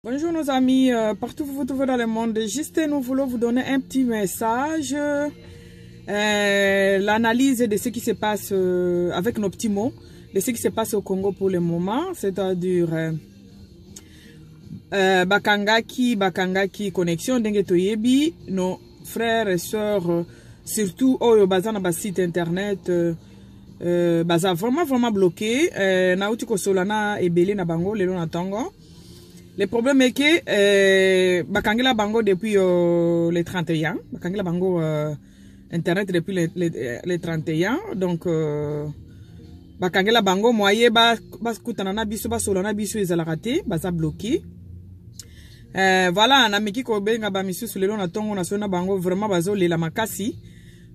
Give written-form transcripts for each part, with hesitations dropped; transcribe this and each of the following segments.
Bonjour nos amis, partout où vous vous trouvez dans le monde, juste nous voulons vous donner un petit message, l'analyse de ce qui se passe avec nos petits mots, de ce qui se passe au Congo pour le moment, c'est-à-dire Bakangaki connexion, dengue toyebi, nos frères et sœurs, surtout au bazan na site internet, baza vraiment bloqué, nauti ko solana ebele na bango lelo na tango. Le problème est que Bakangela Bango depuis les 31, Bakangela Bango internet depuis les 31, donc Bakangela Bango moyen bas kutana biso bas solana biso ils raté, bas bloqué. Voilà, na miki ko benga ba misu sur le long na tongo na sona bango vraiment bazo la makasi.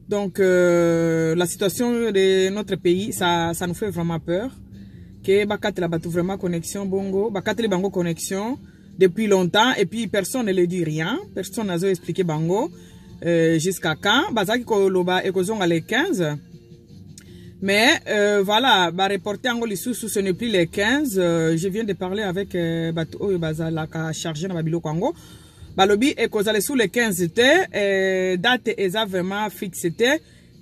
Donc la situation de notre pays ça nous fait vraiment peur. Que bakatela batu vraiment connexion bongo, bakatela bango connexion depuis longtemps et puis personne ne le dit rien, personne n'a expliqué bango jusqu'à quand, bazaki ko loba et kozonga les 15. Mais voilà, ba reporter ango sous ce n'est plus les 15, je viens de parler avec batu oyo bazala ka charger na babilo Congo. Balobi et kozale sous les 15 était date eza vraiment fixée.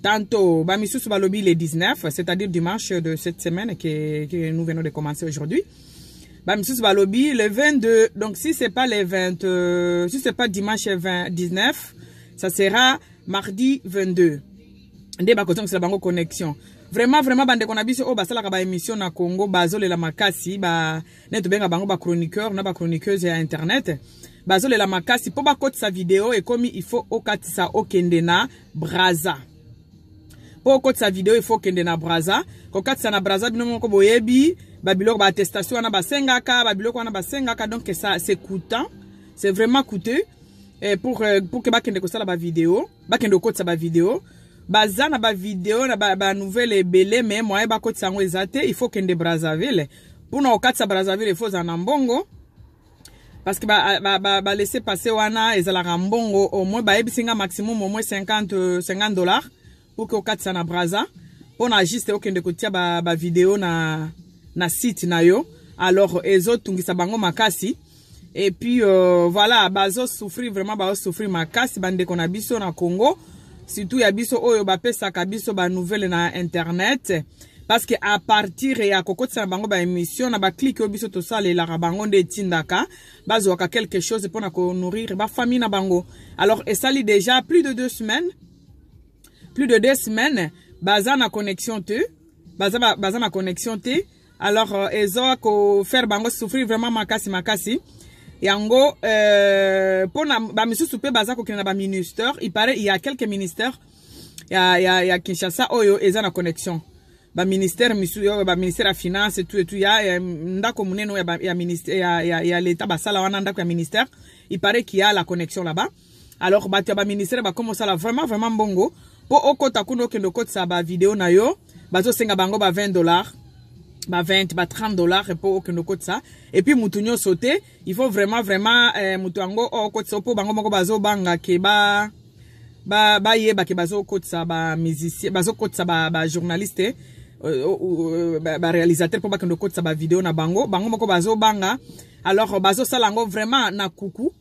Tantôt, Bamissus Balobi le 19, c'est-à-dire dimanche de cette semaine que nous venons de commencer aujourd'hui. Bamissus Balobi le 22, donc si c'est pas le 20, si c'est pas dimanche 19, ça sera mardi 22. Nde bakoton c'est la bango connexion. Vraiment bande qu'on a biso o basala ka ba émission na Congo bazole la makasi ba neto benga bango ba chroniqueur na ba chroniqueuse à internet. Bazole la makasi po ba kote sa vidéo et comme il faut o katisa o kendena braza. Pour que sa vidéo il faut kende na braza ko katisa na braza bino moko boyebi babiloko ba attestation na basengaka babiloko na basengaka donc ça c'est coûtant, c'est vraiment coûteux et pour que ba kende ko sala ba vidéo ba kende ko sa ba vidéo baza na ba vidéo na ba nouvelle belé mais moi ba ko tsango ezate il faut kende Brazzaville pour na okatisa Brazzaville il faut za na mbongo parce que ba laisser passer wana ezala mbongo au moins ba ebisinga maximum au moins $50 pour que okatisa na braza on a juste okende kotia ba vidéo na site na yo alors ezo tungisa bango makasi et puis voilà bazo souffrir vraiment bazo souffrir makasi bande qu'on a biso na Congo surtout ya biso oyo ba pesa ka biso ba nouvelle na internet parce que à partir ya kokotisa bango ba émission na ba clique biso to sale la bango de tindaka bazo ka quelque chose pour na ko nourrir ba famille na bango alors et ça lit déjà plus de 2 semaines. Plus de 2 semaines, baza na connexion te, baza na connexion te. Alors ezo ko faire bango souffrir vraiment makasi. Yango pour na ba misu soupe baza ko kina ba ministère, il paraît il y a quelques ministères. Il y a Kinshasa oyo eza na connexion. Ba ministère misu yo ba ministère à finance et tout il y a ndako muneno ya ministère ya l'état basala wana ndako ya ministère. Il paraît qu'il y a la connexion là-bas. Alors ba ministère ba comment ça là vraiment bongo. Pour okota kuno kendo kotsa ba vidéo na yo bazo senga bango ba $20 ba 20 ba $30 pour okendo kotsa et puis mutunyo sauté il faut vraiment mutuango okotsa pour bango moko bazo banga ke ba yeba ke bazo kotsa ba musicien bazo kotsa ba journaliste ba réalisateur pour ba kendo kotsa ba vidéo na bango moko bazo banga alors bazo salango vraiment na kuku.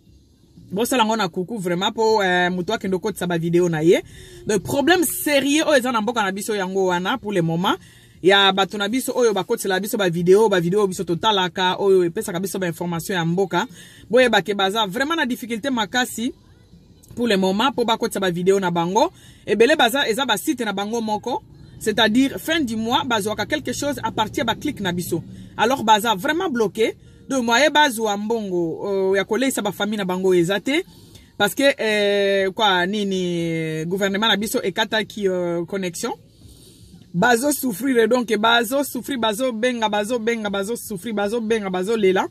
Bon ça lango na coucou vraiment pour muto akendo ko tsaba vidéo na ye. Le problème sérieux o ezana mboka na biso yango wana pour le moment. Ya bato na biso oyo bakotela biso ba vidéo biso totalaka oyo epesa ka biso ba information ya mboka. Boye ba ke baza vraiment na difficulté makasi pour le moment pour bakotela ba vidéo na bango. Et belé baza eza ba site na bango moko. C'est-à-dire fin du mois bazo ka quelque chose à partir ba clic na biso. Alors baza vraiment bloqué. Donc moi bazo mbongo ya kolesa ba famille na bango ezate parce que quoi nini gouvernement na biso ekata ki connexion bazo souffrir donc bazo souffrir bazo souffrir bazo lela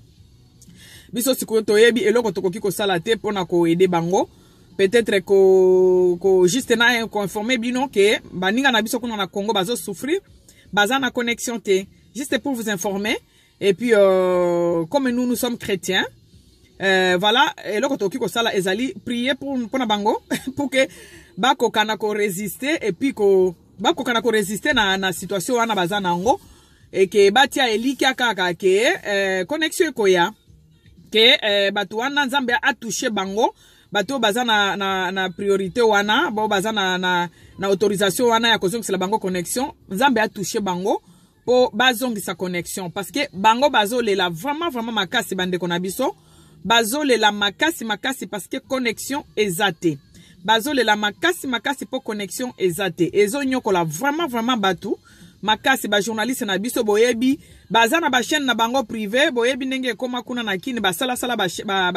biso siko toyebi eloko tokoki ko sala te pona ko aider bango peut-être ko juste na ko informer bino que baninga na biso kuna na Congo bazo souffrir baza na connexion te juste pour vous informer. Et puis, comme nous sommes chrétiens, voilà, et là, quand on sala ezali, prier pour na bango, pour que bako kanako résister, et puis que bako kanako résister na situation wana bazana ngo, et que batia eliki akaka ke connexion koya. que batu wana nzambe a touché bango bato baza na priorité wana bo baza na autorisation wana ya kozongisa bango connexion nzambe a touché bango po bazongisa connexion parce que bango bazolela vraiment makasi bande kona biso bazolela makasi parce que connexion ezate bazolela makasi po connexion ezate ezo nyokola vraiment batu makasi ba journaliste na biso boyebi baza na ba chaîne na bango privé boyebi ndenge koma kuna na kini ba sala ba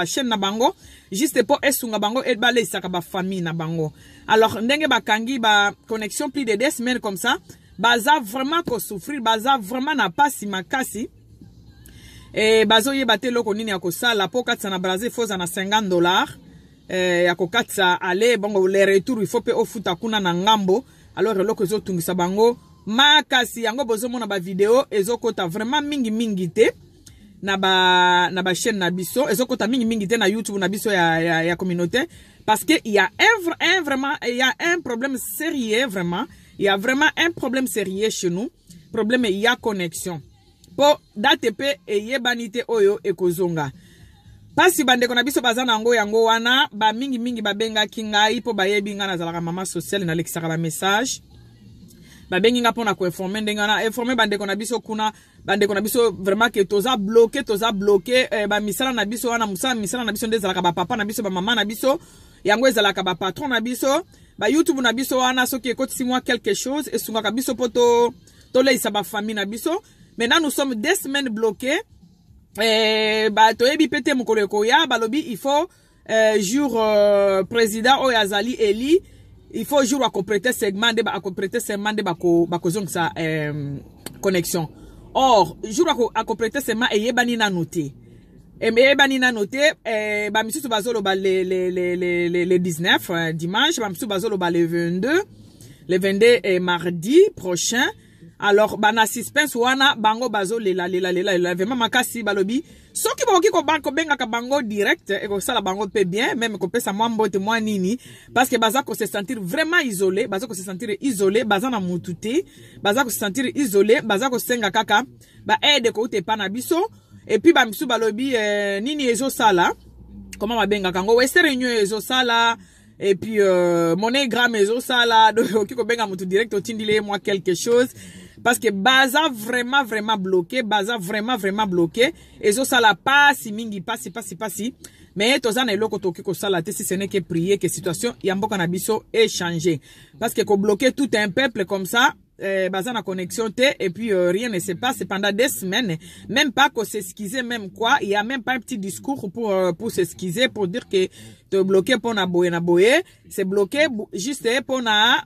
chaîne na bango juste pour esunga bango et ba lesaka ba famille na bango alors ndenge ba kangi ba connexion plus de 2 semaines comme ça baza vraiment ko souffrir baza vraiment na pasi makasi et bazo yeba te loko nini ya kosala po katsa na Brazil foza na $50 ya kokatsa ale bongo le retour il faut pe ofuta kuna na ngambo alors loko zo tungisa bango makasi yango bozomona ba video ezokota vraiment mingi te na ba chaîne na biso ezokota mingi te na YouTube na biso ya communauté parce que il y a un problème sérieux vraiment il y a vraiment un problème sérieux chez nous problème il y a connexion po date pe eyebanite oyo ekozonga pasi bande kona biso bazana yango wana ba mingi babenga kingai po bayebi nga nazalaka mama sociale na lekisaka ba message babengi nga pona ko informer ndenga na informer bande kona biso kuna bande kona biso vraiment que toza bloqué ba misala na biso wana misala na biso ndezalaka ba papa na biso ba mama na biso yango ezalaka ba patron na biso ba YouTube na biso wana soki ekoti 6 mois quelque chose esunga ka biso poto to leisa ba famille na biso. Maintenant nous sommes 2 semaines bloqués ba toyebi pete mokolo koya balobi il faut jour président Oyazali Eli il faut jour à compléter segment de ba kozongisa connexion. Or jour à compléter segment eyebani na noté eyebani na noté ba misusu bazolo ba le 19 dimanche ba misusu bazolo ba le 22 mardi prochain. Alors bana suspense wana bango bazolela vraiment makasi balobi soki boki ko banko benga ka bango direct et ko sala bango pe bien même ko pesa moi mbote moi nini parce que baza ko se sentir vraiment isolé baza ko se sentir isolé baza na mututé baza ko se sentir isolé baza ko senga kaka ba aide ko te pana biso et puis ba misu balobi nini ezo sala comment ba benga kango western réunion ezo sala et puis MoneyGram ezo sala donc ki ko benga mutu direct otindile moi quelque chose. Parce que baza vraiment bloqué, baza vraiment bloqué. Et ça la passe mingi passe. Mais toza na eloko toki ko sala te si ce n'est que prier que situation yamboka na biso est changé. Parce que ko bloquer tout un peuple comme ça, baza na connexion te et puis rien ne se passe pendant 2 semaines. Même pas qu'on s'excuser même quoi, il y a même pas un petit discours pour s'excuser pour dire que te bloqué pour na boye, c'est bloqué juste pour na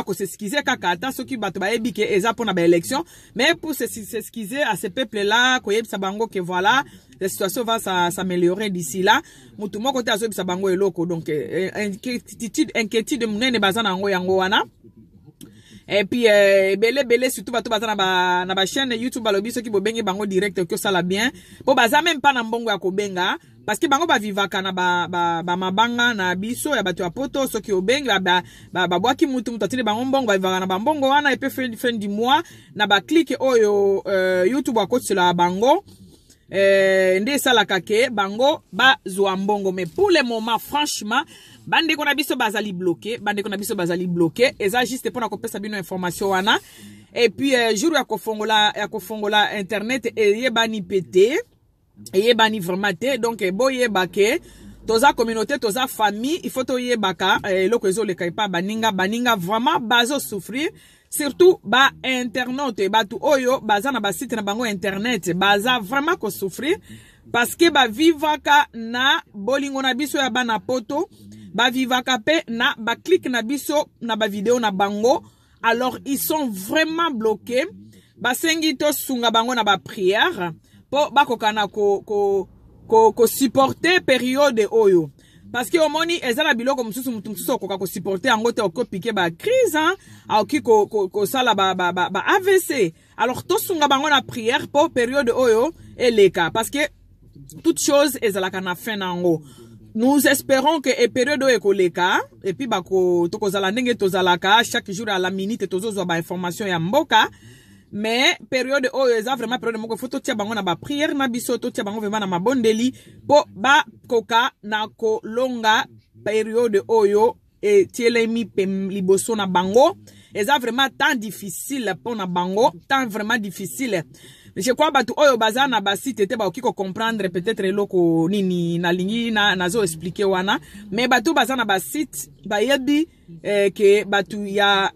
qu'on s'excuser kaka ata soki bato ba ebi ke eza pour na ba élection, mais pour s'excuser à ce peuple là ko yebisa bango que voilà la situation va s'améliorer d'ici là. Mutu moko te azo yebisa bango eloko donc inquiétude munene baza na yango wana. Et puis belé surtout bato baza na ba chaîne YouTube balobi soki bobengi bango direct que ça la bien po baza même pas na mbongo ya kobenga parce que bango ba vivaka na ba mabanga na biso ya bato ya poto soki obengi ba bwaki mutu atile bango mbongo ba vivaka na ba mbongo wana et puis fin du mois na ba clique oyo YouTube akotela bango nde salaka ke bango ba zwa mbongo. Mais pour le moment franchement bande kona biso bazali bloqué eza juste pour na kopesa bino information wana et puis jour ya kofongola internet eyebani pété eyebani vraiment te donc boyeba ke toza communauté toza famille il faut toyebaka eloko ezoleka pa baninga vraiment bazo souffrir surtout ba internaute batu oyo baza na ba site na bango internet baza vraiment ko souffrir parce que ba vivaka na bolingo na biso ya bana poto ba vivaka pe na ba click na biso na ba vidéo na bango alors ils sont vraiment bloqués ba sengi to sunga bango na ba prière po bakokana ko supporter période oyo parce que omoni ezala biloko mususu mutu mususu ko supporter yango te ko piquer ba crise aoki ko sala ba AVC alors to sunga bango na prière po période oyo eleka parce que toute chose ezalaka na fin nango. Nous espérons que la période est koleka et puis bako tokozala ndenge tozalaka chaque jour à la minute tozozwa ba information ya mboka mais période oyo eza vraiment période moko faut totia bango na ba prière na biso totia bango vraiment na mabondeli po ba koka na kolonga période oyo et tielemi pem liboso na bango eza vraiment tant difficile pour na bango tant vraiment difficile. Je crois batu oyo baza na ba site te ba okiko comprendre peut-être eloko nini na lingi na nazo expliquer wana mais batu baza na ba site ba yebi que batu ya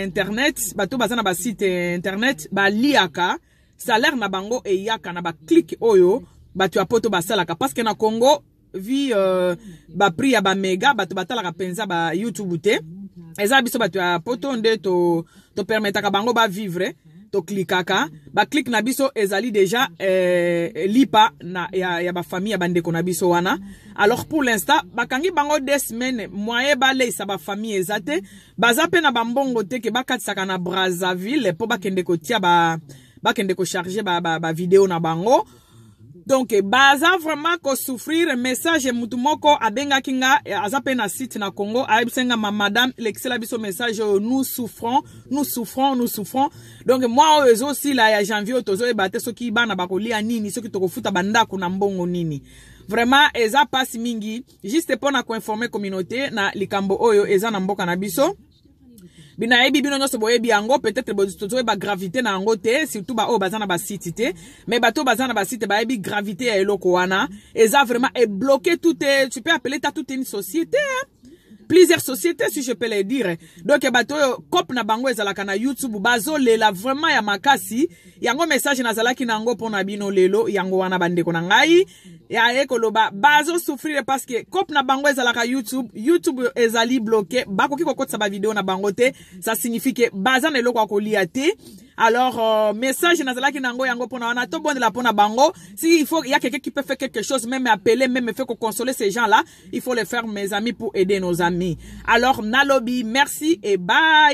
internet batu baza na ba site internet ba liaka salaire na bango e yaka na ba click oyo batu apoto basalaka parce que na Congo vi ba prix ya ba mega batu batalaka penza ba YouTube te eza biso batu apoto nde to permetaka bango ba vivre to klikaka ba click na biso ezali déjà lipa na ya ba famille ya bandeko na biso wana. Alors pour l'instant bakangi bango 2 semaines moyen ba sa ba famille ezate baza pe na bambongo te ke bakatisaka na Brazzaville po bakende ko tia bakende ko charger ba vidéo na bango. Donc baza vraiment ko souffrir message mutu moko abenga kinga azape na site na Congo abisenga madame l'excella biso message nous souffrons. Donc moi aussi la ya janvier tozo ebate soki bana bakolia nini soki tokofuta bandako na mbongo nini. Vraiment eza passe mingi juste pour na ko informer communauté na likambo oyo eza na mboka na biso. Bina ebi bino nyonso boyebi yango peut-être bozo ba gravité na yango te surtout ba o bazana ba site te mais bato bazana ba site ba ebi gravité ya eloko wana eza vraiment est bloqué tout est tu peux appeler ta toute une société hein? Plusieurs sociétés si je peux le dire donc bato cop na bango ezalaka na YouTube bazo lela vraiment ya makasi yango message nazalaki nango pona bino lelo yango wana bandeko na ngai ya ekoloba bazo souffrir parce que cop na bango ezalaka YouTube ezali bloqué bako kiko kotsa ba vidéo na bango te ça signifie que baza na eloko akolia te. Alors message nazalaki nango yango pona wana to bonde la pona bango si il faut il y a quelqu'un qui peut faire quelque chose même appeler même faire consoler ces gens là il faut le faire mes amis pour aider nos amis. Alors nalobi merci et bye.